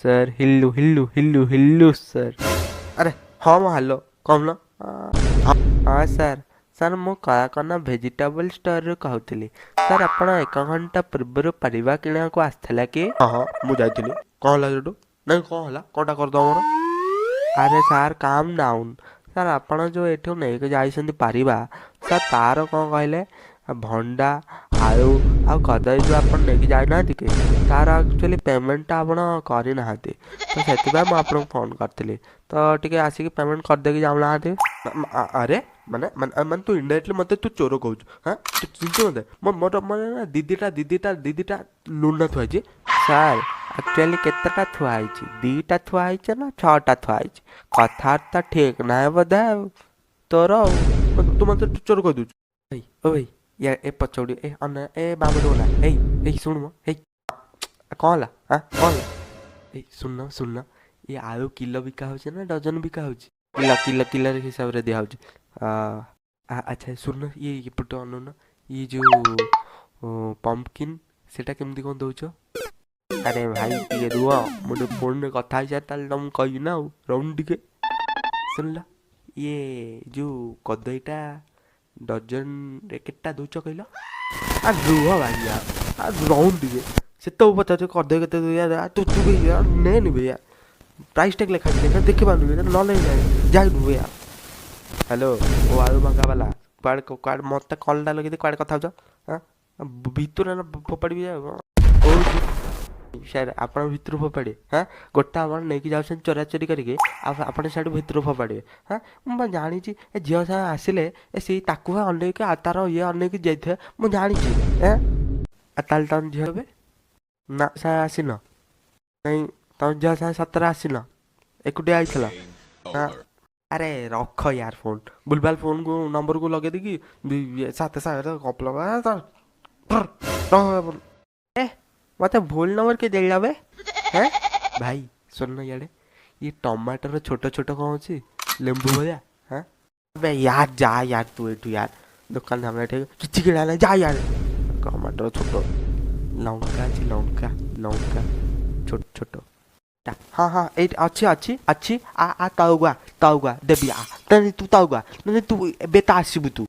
Sir हिल्लू हिल्लू हिल्लू हिल्लू sir. अरे हाँ म हालो कौन हाँ सर सर मु कलाकना भेजिटेबल स्टोर कहूली सर आपण एक घंटा पूर्व परिवा किणा को आसला कि हाँ हाँ मुझे जाइली कौन है सेठू नहीं कौन है कौटा करद मोर अरे सार काम डाउन सर आपण जो एठू नहीं जाइछन्ति परिवा सर तार कौन कहले भंडा आलू आ कदली जो आप लेके जाना कि तार एक्चुअली पेमेंटा आप करना तो से मुझे फोन करी तो टे आसिक पेमेंट करदे जाऊना अरे माने माने तू इनडाइरेक्टली मत तू चोर कहूँ हाँ तू चिंतु मत मोर मोर दीदीटा लुण थुआई सार एक्चुअली केतेटा थुआई दीटा थुआई ना छटा थुआई कथबार्ता ठीक ना बोधे तोर तू मत चोर कह दूँ ओ भाई या ए पचौड़ी ए अन ए बाबू ना ए सुन मो ए कौन ला हाँ कौन ला ए सुन ये आलू किलो बिका हो ना डजन बिका हो किलो किलो किलो हिसाब से दिया अच्छा सुन ये पट अनुन ये जो पंपकिन सेटा केमती कौन दौच अरे भाई टे रुह मुझे फोन में कथा तुम कह ना राउंड टे सुनल ये जो कदईटा डजन रे केटा दौच कहल आ रुह भाई यार राउंड टे से तो पचार कदे के तू तू यार नहीं भैया प्राइस टैग लिखा देखी पार्नु न ले जा यार हेलो ओ आलू भंगा वाला क्वाड मत कलटा लगे क्वाड कथा हाँ भितर फोपाड़ी सर आप भितर फोपाड़े हाँ गोटा आप नहीं जाऊँ चोरा चोरी करके आप साइड भितर फोपाड़े हाँ मुझे जानी झील सा आसिले सी अनेक तार ये अनेक जाइए मुझे जानी हाँ तुम झील ना सा आसन नहीं तुम झील सा सतर आसन एकुटिया आईला हाँ अरे रख यार फोन बुलबाल फोन को नंबर को लगे देखी सात सात कपल ए मत भूल नंबर के दे जावे हैं भाई सुन यार ये टमाटर छोट छोट कौन अच्छी लेंबू भैया हाँ अबे यार जा यार तू एठू यार दुकान सामने ठीक किसी किड़ा जा यार टमाटर छोट लंका अच्छी लंका लंका छोट छोट हाँ हाँ ये अच्छी अच्छी अच्छी आ तौगा देवी आ तू तौगा तू बेता आसबू तू